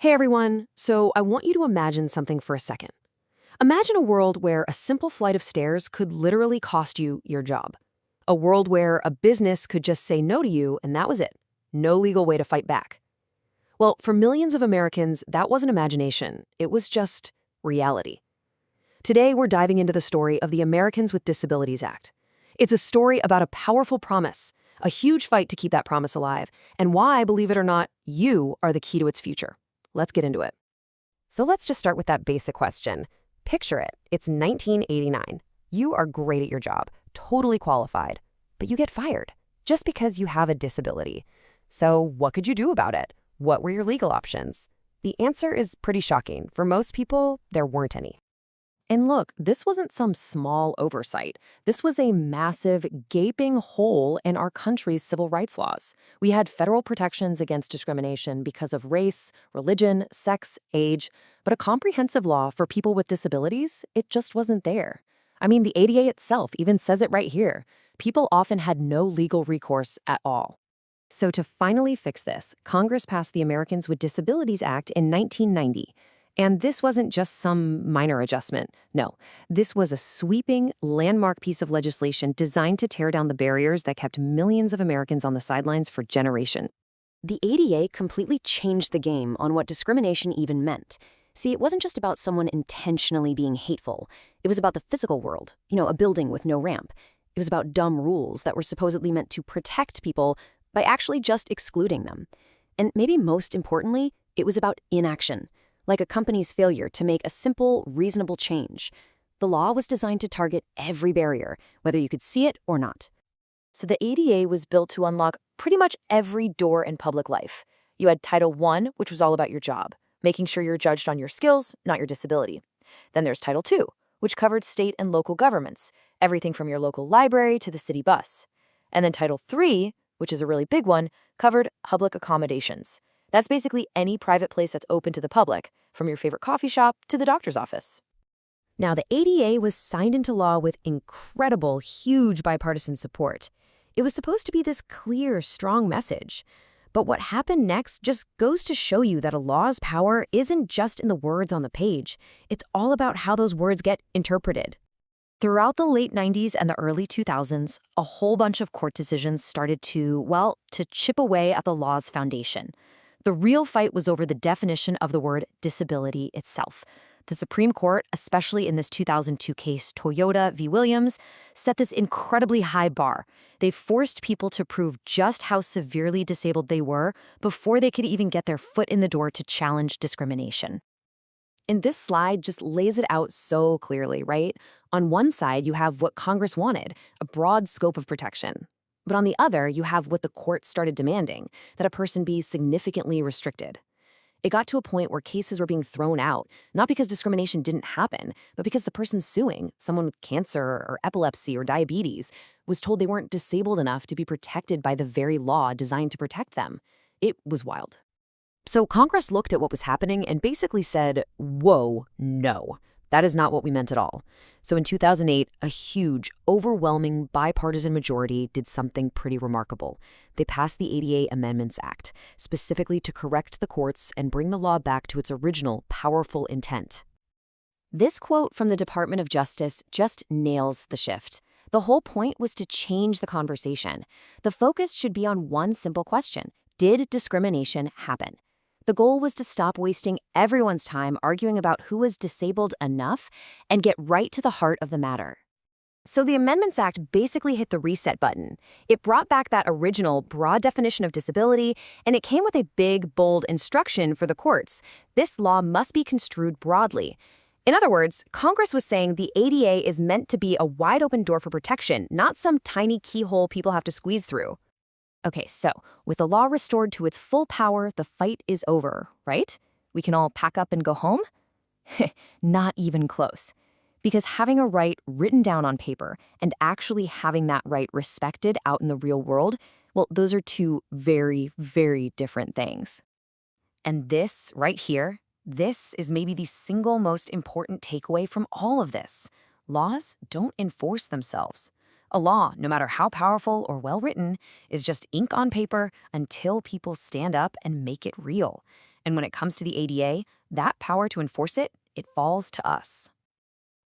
Hey everyone, so I want you to imagine something for a second. Imagine a world where a simple flight of stairs could literally cost you your job. A world where a business could just say no to you and that was it. No legal way to fight back. Well, for millions of Americans, that wasn't imagination. It was just reality. Today, we're diving into the story of the Americans with Disabilities Act. It's a story about a powerful promise, a huge fight to keep that promise alive, and why, believe it or not, you are the key to its future. Let's get into it. So let's just start with that basic question. Picture it. It's 1989. You are great at your job, totally qualified, but you get fired just because you have a disability. So what could you do about it? What were your legal options? The answer is pretty shocking. For most people, there weren't any. And look, this wasn't some small oversight. This was a massive, gaping hole in our country's civil rights laws. We had federal protections against discrimination because of race, religion, sex, age, but a comprehensive law for people with disabilities, it just wasn't there. I mean, the ADA itself even says it right here. People often had no legal recourse at all. So to finally fix this, Congress passed the Americans with Disabilities Act in 1990. And this wasn't just some minor adjustment. No, this was a sweeping, landmark piece of legislation designed to tear down the barriers that kept millions of Americans on the sidelines for generations. The ADA completely changed the game on what discrimination even meant. See, it wasn't just about someone intentionally being hateful. It was about the physical world, a building with no ramp. It was about dumb rules that were supposedly meant to protect people by actually just excluding them. And maybe most importantly, it was about inaction. Like a company's failure to make a simple, reasonable change. The law was designed to target every barrier, whether you could see it or not. So the ADA was built to unlock pretty much every door in public life. You had Title I, which was all about your job, making sure you're judged on your skills, not your disability. Then there's Title II, which covered state and local governments, everything from your local library to the city bus. And then Title III, which is a really big one, covered public accommodations. That's basically any private place that's open to the public, from your favorite coffee shop to the doctor's office. Now, the ADA was signed into law with incredible, huge bipartisan support. It was supposed to be this clear, strong message. But what happened next just goes to show you that a law's power isn't just in the words on the page. It's all about how those words get interpreted. Throughout the late 90s and the early 2000s, a whole bunch of court decisions started to chip away at the law's foundation. The real fight was over the definition of the word disability itself. The Supreme Court, especially in this 2002 case Toyota v. Williams, set this incredibly high bar. They forced people to prove just how severely disabled they were before they could even get their foot in the door to challenge discrimination. And this slide just lays it out so clearly, right? On one side, you have what Congress wanted, a broad scope of protection. But on the other, you have what the court started demanding, that a person be significantly restricted. It got to a point where cases were being thrown out, not because discrimination didn't happen, but because the person suing, someone with cancer or epilepsy or diabetes, was told they weren't disabled enough to be protected by the very law designed to protect them. It was wild. So Congress looked at what was happening and basically said, whoa, no. That is not what we meant at all. So in 2008, a huge, overwhelming bipartisan majority did something pretty remarkable. They passed the ADA Amendments Act, specifically to correct the courts and bring the law back to its original, powerful intent. This quote from the Department of Justice just nails the shift. The whole point was to change the conversation. The focus should be on one simple question. Did discrimination happen? The goal was to stop wasting everyone's time arguing about who was disabled enough and get right to the heart of the matter. So the Amendments Act basically hit the reset button. It brought back that original broad definition of disability, and it came with a big, bold instruction for the courts. This law must be construed broadly. In other words, Congress was saying the ADA is meant to be a wide-open door for protection, not some tiny keyhole people have to squeeze through. Okay, so with the law restored to its full power, the fight is over, right? We can all pack up and go home? Not even close. Because having a right written down on paper and actually having that right respected out in the real world, well, those are two very, very different things. And this right here, this is maybe the single most important takeaway from all of this. Laws don't enforce themselves. A law, no matter how powerful or well-written, is just ink on paper until people stand up and make it real. And when it comes to the ADA, that power to enforce it, it falls to us.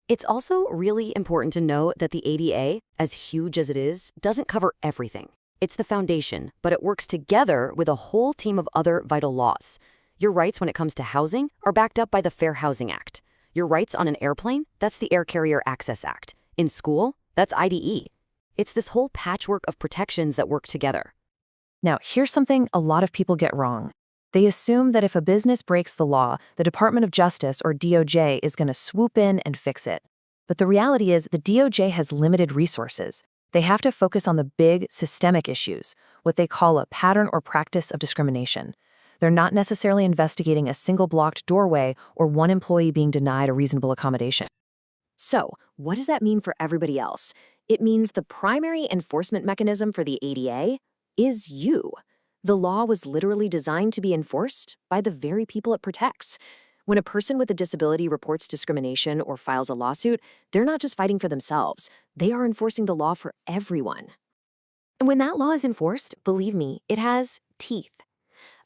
It's also really important to note that the ADA, as huge as it is, doesn't cover everything. It's the foundation, but it works together with a whole team of other vital laws. Your rights when it comes to housing are backed up by the Fair Housing Act. Your rights on an airplane, that's the Air Carrier Access Act. In school, that's IDE. It's this whole patchwork of protections that work together. Now, here's something a lot of people get wrong. They assume that if a business breaks the law, the Department of Justice, or DOJ, is going to swoop in and fix it. But the reality is the DOJ has limited resources. They have to focus on the big, systemic issues, what they call a pattern or practice of discrimination. They're not necessarily investigating a single blocked doorway or one employee being denied a reasonable accommodation. So, what does that mean for everybody else? It means the primary enforcement mechanism for the ADA is you. The law was literally designed to be enforced by the very people it protects. When a person with a disability reports discrimination or files a lawsuit, they're not just fighting for themselves. They are enforcing the law for everyone. And when that law is enforced, believe me, it has teeth.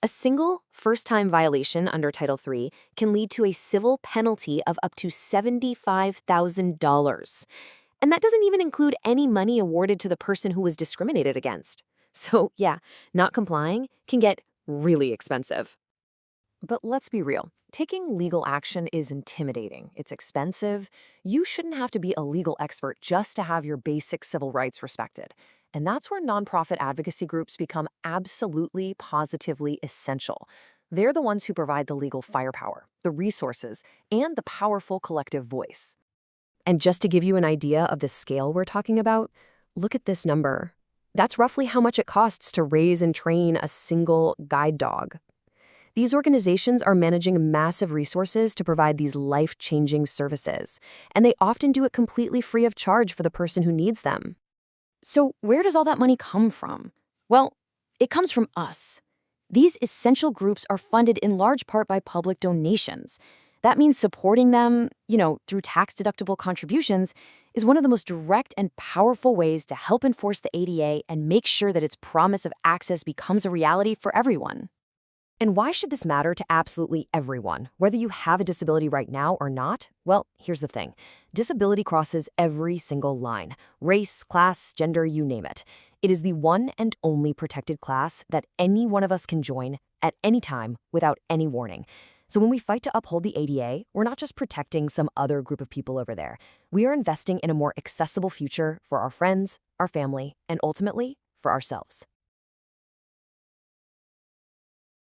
A single first-time violation under Title III can lead to a civil penalty of up to $75,000. And that doesn't even include any money awarded to the person who was discriminated against. So, yeah, not complying can get really expensive. But let's be real. Taking legal action is intimidating. It's expensive. You shouldn't have to be a legal expert just to have your basic civil rights respected. And that's where nonprofit advocacy groups become absolutely, positively essential. They're the ones who provide the legal firepower, the resources, and the powerful collective voice. And just to give you an idea of the scale we're talking about, look at this number. That's roughly how much it costs to raise and train a single guide dog. These organizations are managing massive resources to provide these life-changing services, and they often do it completely free of charge for the person who needs them. So where does all that money come from? Well, it comes from us. These essential groups are funded in large part by public donations. That means supporting them, through tax-deductible contributions is one of the most direct and powerful ways to help enforce the ADA and make sure that its promise of access becomes a reality for everyone. And why should this matter to absolutely everyone, whether you have a disability right now or not? Well, here's the thing. Disability crosses every single line. Race, class, gender, you name it. It is the one and only protected class that any one of us can join at any time without any warning. So when we fight to uphold the ADA, we're not just protecting some other group of people over there. We are investing in a more accessible future for our friends, our family, and ultimately, for ourselves.